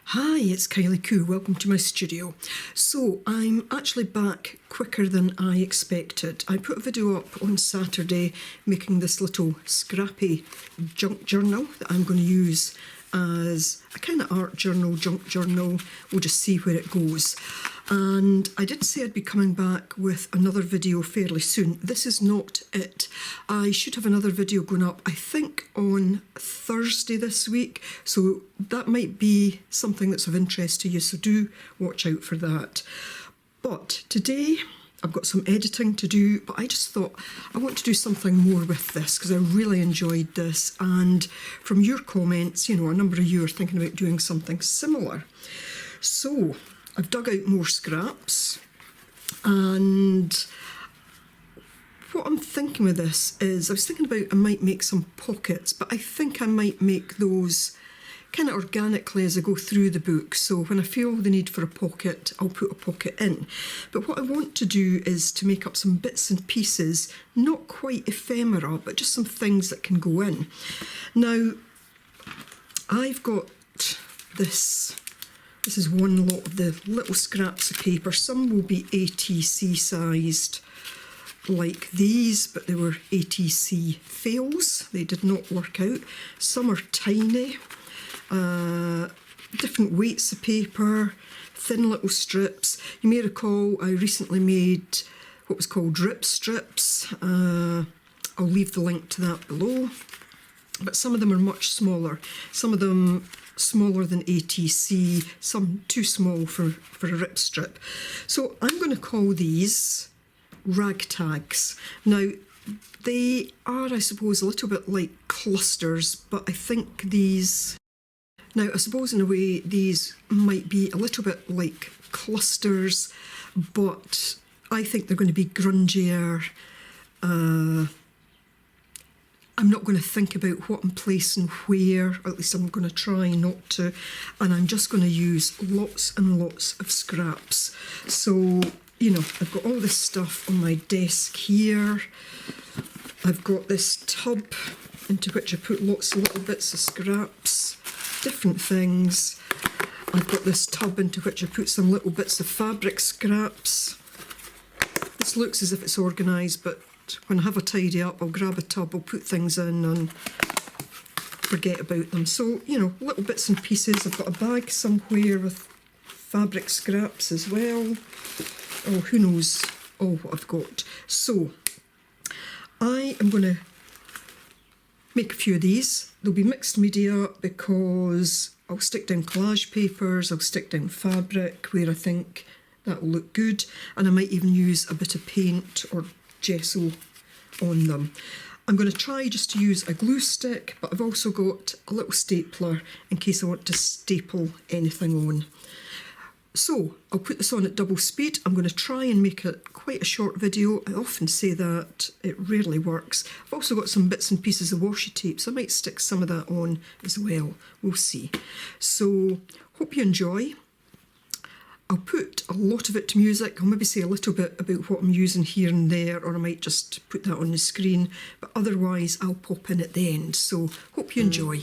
Hi, it's Kylie Coo. Welcome to my studio. So I'm actually back quicker than I expected. I put a video up on Saturday making this little Scrappy Junk Journal that I'm going to use as a kind of art journal, junk journal. We'll just see where it goes. And I did say I'd be coming back with another video fairly soon. This is not it. I should have another video going up, I think, on Thursday this week. So that might be something that's of interest to you. So do watch out for that. But today I've got some editing to do, but I just thought I want to do something more with this because I really enjoyed this. And from your comments, you know, a number of you are thinking about doing something similar. So I've dug out more scraps, and what I'm thinking with this is I was thinking about I might make some pockets, but I think I might make those kind of organically as I go through the book. So when I feel the need for a pocket, I'll put a pocket in. But what I want to do is to make up some bits and pieces, not quite ephemera, but just some things that can go in. Now, I've got this. This is one lot of the little scraps of paper. Some will be ATC sized like these, but they were ATC fails. They did not work out. Some are tiny, different weights of paper, thin little strips. You may recall I recently made what was called drip strips. I'll leave the link to that below. But some of them are much smaller. Some of them smaller than ATC, some too small for a rip strip. So I'm going to call these rag tags. Now, they are, I suppose, a little bit like clusters, but I think these... Now, I suppose in a way these might be a little bit like clusters, but I think they're going to be grungier. I'm not going to think about what I'm placing where, or at least I'm going to try not to, and I'm just going to use lots and lots of scraps. So, you know, I've got all this stuff on my desk here. I've got this tub into which I put lots of little bits of scraps, different things. I've got this tub into which I put some little bits of fabric scraps. This looks as if it's organised, but when I have a tidy up, I'll grab a tub, I'll put things in and forget about them. So, you know, little bits and pieces. I've got a bag somewhere with fabric scraps as well. Oh, who knows all what I've got. So, I am going to make a few of these. They'll be mixed media because I'll stick down collage papers, I'll stick down fabric where I think that'll look good, and I might even use a bit of paint or gesso on them. I'm going to try just to use a glue stick, but I've also got a little stapler in case I want to staple anything on. So I'll put this on at double speed. I'm going to try and make it quite a short video. I often say that, it rarely works. I've also got some bits and pieces of washi tape, so I might stick some of that on as well. We'll see. So hope you enjoy. I'll put a lot of it to music. I'll maybe say a little bit about what I'm using here and there, or I might just put that on the screen, but otherwise I'll pop in at the end. So hope you enjoy.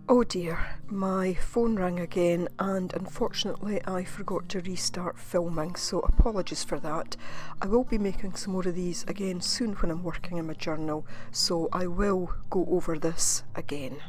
Oh dear, my phone rang again and unfortunately I forgot to restart filming, so apologies for that. I will be making some more of these again soon when I'm working in my journal, so I will go over this again.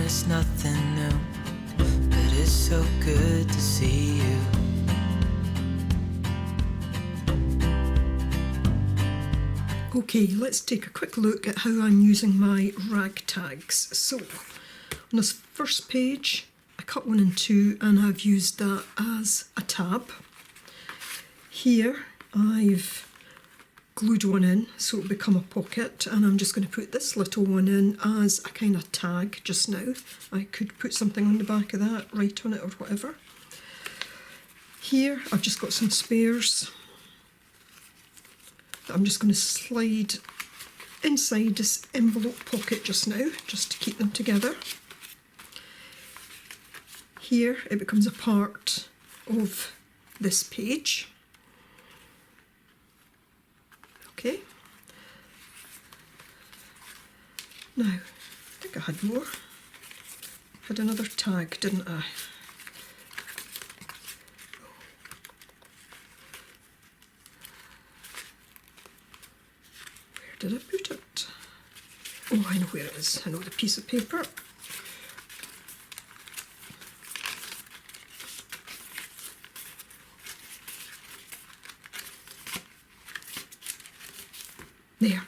It's nothing new, but it's so good to see you. Okay, let's take a quick look at how I'm using my rag tags. So, on this first page, I cut one in two and I've used that as a tab. Here, I've glued one in so it'll become a pocket, and I'm just going to put this little one in as a kind of tag just now. I could put something on the back of that, write on it or whatever. Here I've just got some spares that I'm just going to slide inside this envelope pocket just now, just to keep them together. Here it becomes a part of this page. Okay. Now, I think I had more. Had another tag, didn't I? Where did I put it? Oh, I know where it is. I know the piece of paper. There.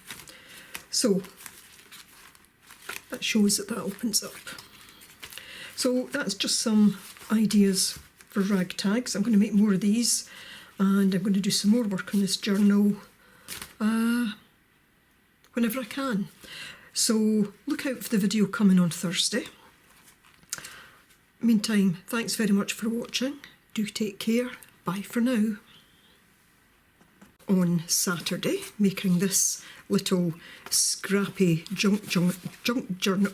So that shows that opens up. So that's just some ideas for rag tags. I'm going to make more of these, and I'm going to do some more work on this journal whenever I can. So look out for the video coming on Thursday. Meantime, thanks very much for watching. Do take care. Bye for now. On Saturday, making this little Scrappy Junk Journal.